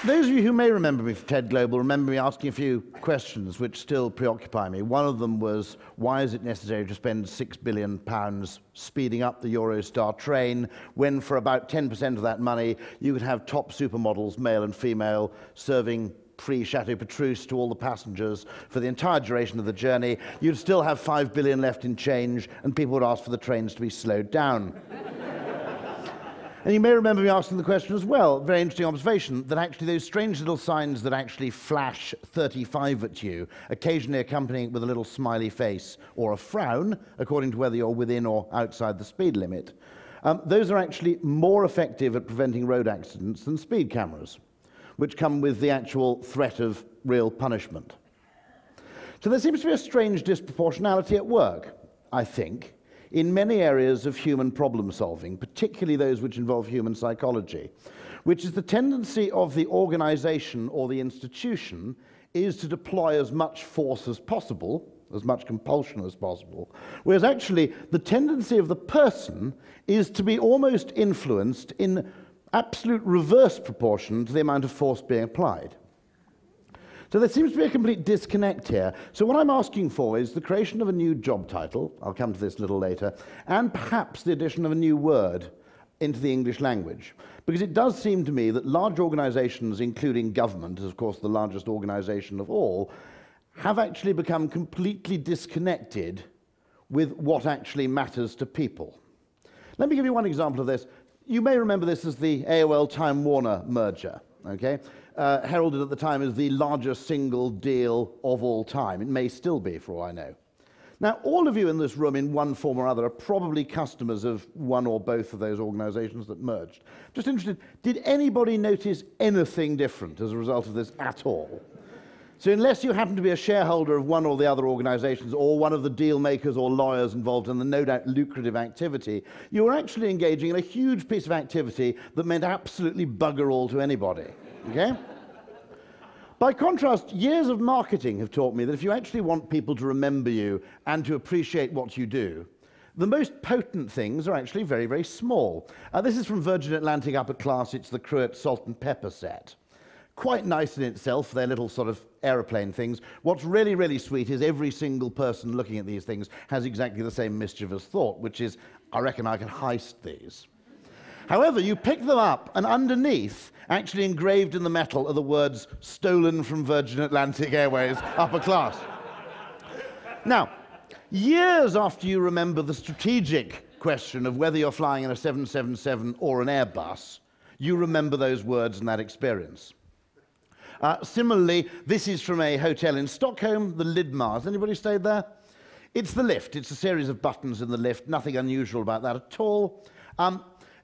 Those of you who may remember me from TED Global remember me asking a few questions which still preoccupy me. One of them was, why is it necessary to spend £6 billion speeding up the Eurostar train when for about 10% of that money you could have top supermodels, male and female, serving free Chateau Petrus to all the passengers for the entire duration of the journey. You'd still have £5 billion left in change and people would ask for the trains to be slowed down. And you may remember me asking the question as well, very interesting observation, that actually those strange little signs that actually flash 35 at you, occasionally accompanying it with a little smiley face or a frown, according to whether you're within or outside the speed limit, those are actually more effective at preventing road accidents than speed cameras, which come with the actual threat of real punishment. So there seems to be a strange disproportionality at work, I think, in many areas of human problem solving, particularly those which involve human psychology, which is the tendency of the organization or the institution is to deploy as much force as possible, as much compulsion as possible, whereas actually the tendency of the person is to be almost influenced in absolute reverse proportion to the amount of force being applied. So there seems to be a complete disconnect here. So what I'm asking for is the creation of a new job title, I'll come to this a little later, and perhaps the addition of a new word into the English language. Because it does seem to me that large organizations, including government, as of course the largest organization of all, have actually become completely disconnected with what actually matters to people. Let me give you one example of this. You may remember this as the AOL-Time Warner merger, okay? Heralded at the time as the largest single deal of all time. It may still be, for all I know. Now, all of you in this room, in one form or other, are probably customers of one or both of those organizations that merged. Just interested, did anybody notice anything different as a result of this at all? So unless you happen to be a shareholder of one or the other organizations, or one of the deal makers or lawyers involved in the no doubt lucrative activity, you were actually engaging in a huge piece of activity that meant absolutely bugger all to anybody. Okay? By contrast, years of marketing have taught me that if you actually want people to remember you and to appreciate what you do, the most potent things are actually very, very small. This is from Virgin Atlantic Upper Class. It's the Cruet Salt and Pepper set. Quite nice in itself, they're little sort of aeroplane things. What's really, really sweet is every single person looking at these things has exactly the same mischievous thought, which is, I reckon I can heist these. However, you pick them up, and underneath, actually engraved in the metal, are the words, stolen from Virgin Atlantic Airways, upper class. Now, years after you remember the strategic question of whether you're flying in a 777 or an Airbus, you remember those words and that experience. Similarly, this is from a hotel in Stockholm, the Lidmar. Has anybody stayed there? It's the lift. It's a series of buttons in the lift. Nothing unusual about that at all.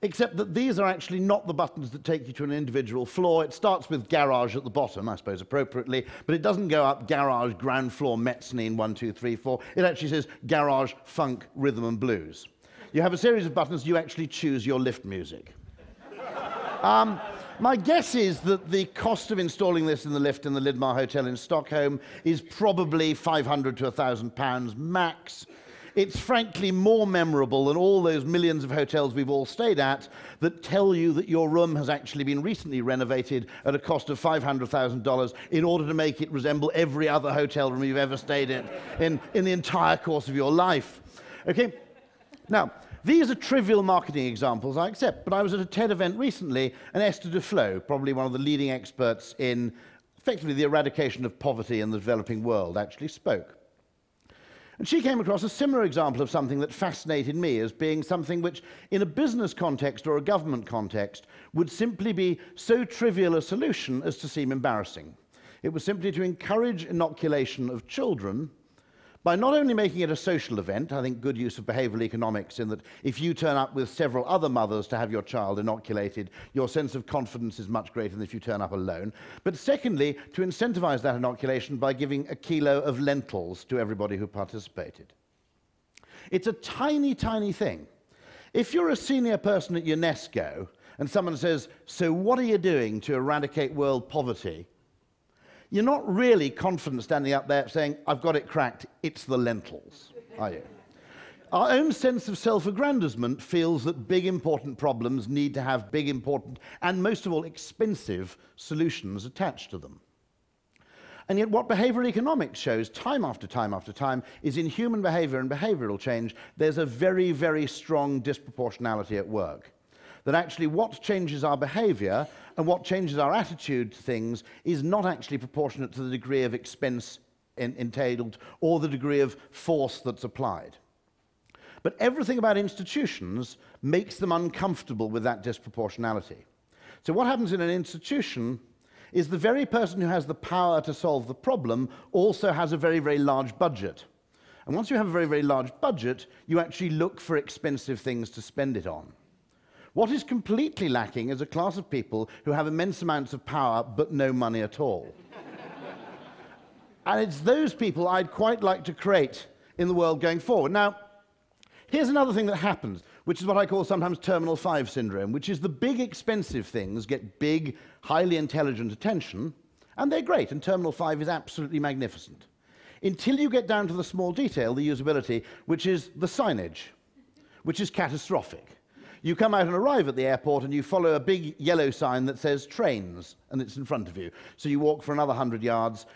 Except that these are actually not the buttons that take you to an individual floor. It starts with garage at the bottom, I suppose appropriately, but it doesn't go up garage, ground floor, mezzanine, 1, 2, 3, 4. It actually says garage, funk, rhythm and blues. You have a series of buttons, you actually choose your lift music. My guess is that the cost of installing this in the lift in the Lidmar Hotel in Stockholm is probably £500 to £1,000 max. It's frankly more memorable than all those millions of hotels we've all stayed at that tell you that your room has actually been recently renovated at a cost of $500,000 in order to make it resemble every other hotel room you've ever stayed in the entire course of your life. Okay? Now, these are trivial marketing examples, I accept, but I was at a TED event recently, and Esther Duflo, probably one of the leading experts in effectively the eradication of poverty in the developing world, actually spoke. And she came across a similar example of something that fascinated me as being something which, in a business context or a government context, would simply be so trivial a solution as to seem embarrassing. It was simply to encourage inoculation of children by not only making it a social event, I think good use of behavioral economics in that if you turn up with several other mothers to have your child inoculated, your sense of confidence is much greater than if you turn up alone. But secondly, to incentivize that inoculation by giving a kilo of lentils to everybody who participated. It's a tiny, tiny thing. If you're a senior person at UNESCO and someone says, "So what are you doing to eradicate world poverty?" you're not really confident standing up there saying, "I've got it cracked, it's the lentils," are you? Our own sense of self-aggrandizement feels that big, important problems need to have big, important, and most of all, expensive solutions attached to them. And yet what behavioral economics shows time after time after time is in human behavior and behavioral change, there's a very, very strong disproportionality at work. That actually what changes our behavior and what changes our attitude to things is not actually proportionate to the degree of expense entailed or the degree of force that's applied. But everything about institutions makes them uncomfortable with that disproportionality. So what happens in an institution is the very person who has the power to solve the problem also has a very, very large budget. And once you have a very, very large budget, you actually look for expensive things to spend it on. What is completely lacking is a class of people who have immense amounts of power but no money at all. And it's those people I'd quite like to create in the world going forward. Now, here's another thing that happens, which is what I call sometimes Terminal 5 syndrome, which is the big expensive things get big, highly intelligent attention, and they're great, and Terminal 5 is absolutely magnificent. Until you get down to the small detail, the usability, which is the signage, which is catastrophic. You come out and arrive at the airport and you follow a big yellow sign that says trains, and it's in front of you. So you walk for another 100 yards,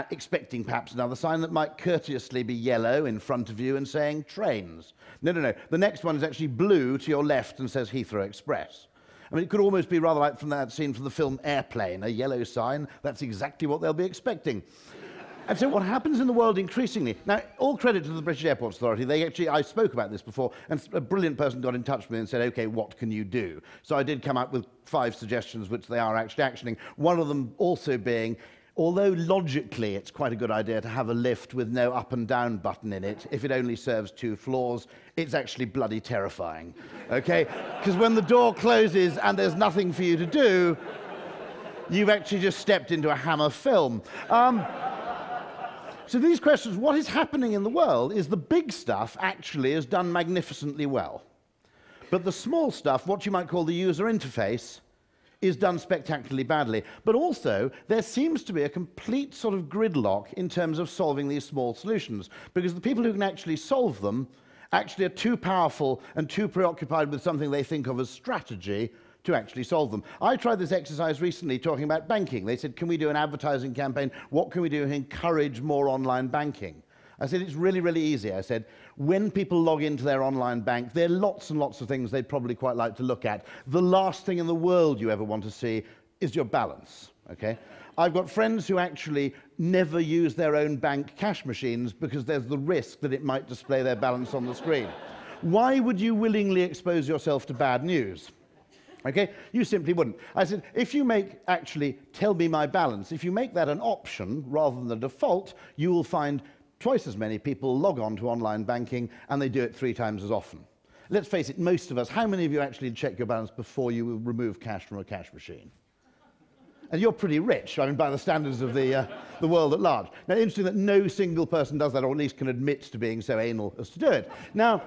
expecting perhaps another sign that might courteously be yellow in front of you and saying trains. No. The next one is actually blue to your left and says Heathrow Express. I mean, it could almost be rather like from that scene from the film Airplane, a yellow sign. That's exactly what they'll be expecting. And so what happens in the world increasingly, now all credit to the British Airports Authority, I spoke about this before, and a brilliant person got in touch with me and said, okay, what can you do? So I did come up with 5 suggestions which they are actually actioning, one of them also being, although logically it's quite a good idea to have a lift with no up and down button in it, if it only serves 2 floors, it's actually bloody terrifying, okay? Because when the door closes and there's nothing for you to do, you've actually just stepped into a Hammer film. So these questions, what is happening in the world is the big stuff actually is done magnificently well. But the small stuff, what you might call the user interface, is done spectacularly badly. But also, there seems to be a complete sort of gridlock in terms of solving these small solutions, because the people who can actually solve them actually are too powerful and too preoccupied with something they think of as strategy to actually solve them. I tried this exercise recently talking about banking. They said, can we do an advertising campaign? What can we do to encourage more online banking? I said, it's really, really easy. I said, when people log into their online bank, there are lots and lots of things they'd probably quite like to look at. The last thing in the world you ever want to see is your balance, okay? I've got friends who actually never use their own bank cash machines because there's the risk that it might display their balance on the screen. Why would you willingly expose yourself to bad news? Okay, you simply wouldn't. I said, if you make actually tell me my balance, if you make that an option rather than the default, you will find twice as many people log on to online banking and they do it 3 times as often. Let's face it, most of us, how many of you actually check your balance before you remove cash from a cash machine? And you're pretty rich, I mean, by the standards of the world at large. Now, interesting that no single person does that, or at least can admit to being so anal as to do it. Now,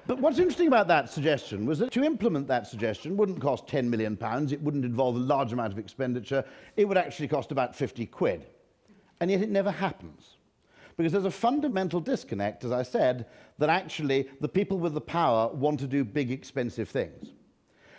but what's interesting about that suggestion was that to implement that suggestion wouldn't cost £10 million, it wouldn't involve a large amount of expenditure, it would actually cost about 50 quid. And yet it never happens. Because there's a fundamental disconnect, as I said, that actually the people with the power want to do big, expensive things.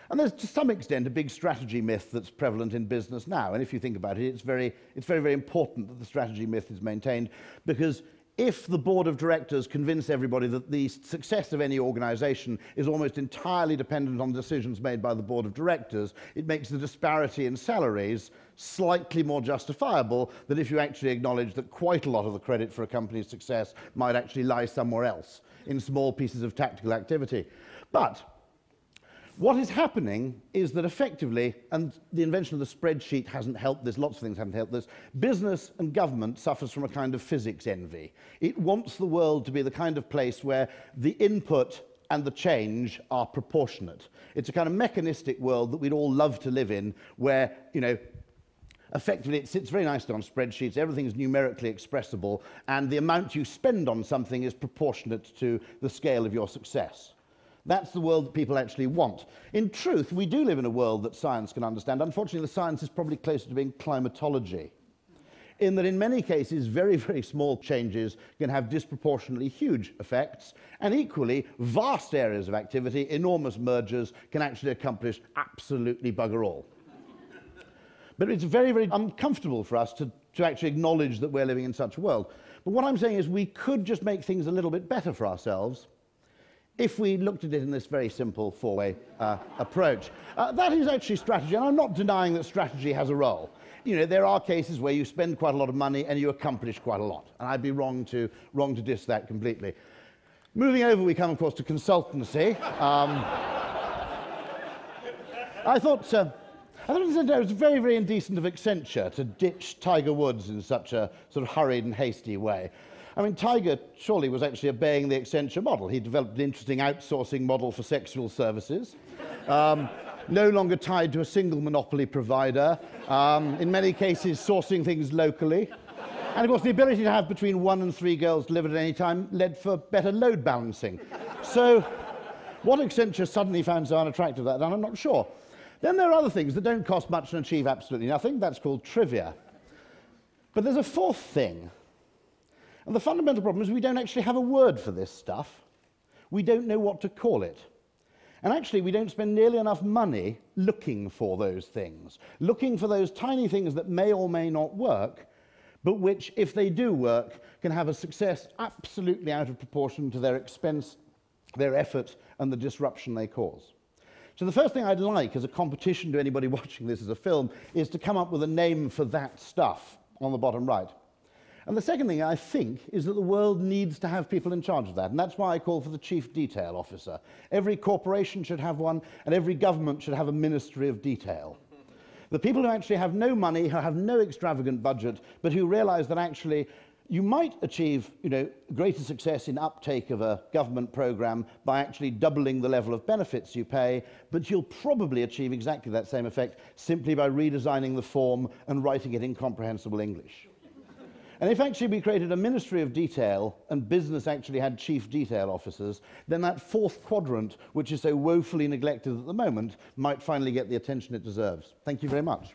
And there's, to some extent, a big strategy myth that's prevalent in business now. And if you think about it, it's very, very important that the strategy myth is maintained, because if the board of directors convince everybody that the success of any organization is almost entirely dependent on decisions made by the board of directors, it makes the disparity in salaries slightly more justifiable than if you actually acknowledge that quite a lot of the credit for a company's success might actually lie somewhere else, in small pieces of tactical activity. But what is happening is that effectively, and the invention of the spreadsheet hasn't helped this, lots of things haven't helped this, business and government suffers from a kind of physics envy. It wants the world to be the kind of place where the input and the change are proportionate. It's a kind of mechanistic world that we'd all love to live in, where, you know, effectively it sits very nicely on spreadsheets, everything is numerically expressible, and the amount you spend on something is proportionate to the scale of your success. That's the world that people actually want. In truth, we do live in a world that science can understand. Unfortunately, the science is probably closer to being climatology. in that in many cases, very, very small changes can have disproportionately huge effects, and equally, vast areas of activity, enormous mergers, can actually accomplish absolutely bugger all. But it's very, very uncomfortable for us to actually acknowledge that we're living in such a world. But what I'm saying is we could just make things a little bit better for ourselves if we looked at it in this very simple four-way approach. That is actually strategy, and I'm not denying that strategy has a role. You know, there are cases where you spend quite a lot of money and you accomplish quite a lot, and I'd be wrong to diss that completely. Moving over, we come, of course, to consultancy. I thought it was very, very indecent of Accenture to ditch Tiger Woods in such a sort of hurried and hasty way. I mean, Tiger surely was actually obeying the Accenture model. He developed an interesting outsourcing model for sexual services, no longer tied to a single monopoly provider, in many cases sourcing things locally. And of course, the ability to have between 1 and 3 girls delivered at any time led for better load balancing. So what Accenture suddenly found so unattractive about that, I'm not sure. Then there are other things that don't cost much and achieve absolutely nothing. That's called trivia. But there's a fourth thing. And the fundamental problem is we don't actually have a word for this stuff. We don't know what to call it. And actually, we don't spend nearly enough money looking for those things, looking for those tiny things that may or may not work, but which, if they do work, can have a success absolutely out of proportion to their expense, their effort, and the disruption they cause. So the first thing I'd like, as a competition to anybody watching this as a film, is to come up with a name for that stuff on the bottom right. And the second thing, I think, is that the world needs to have people in charge of that, and that's why I call for the Chief Detail Officer. Every corporation should have one, and every government should have a Ministry of Detail. The people who actually have no money, who have no extravagant budget, but who realize that actually you might achieve, greater success in uptake of a government program by actually doubling the level of benefits you pay, but you'll probably achieve exactly that same effect simply by redesigning the form and writing it in comprehensible English. And if actually we created a Ministry of Detail and business actually had Chief Detail Officers, then that fourth quadrant, which is so woefully neglected at the moment, might finally get the attention it deserves. Thank you very much.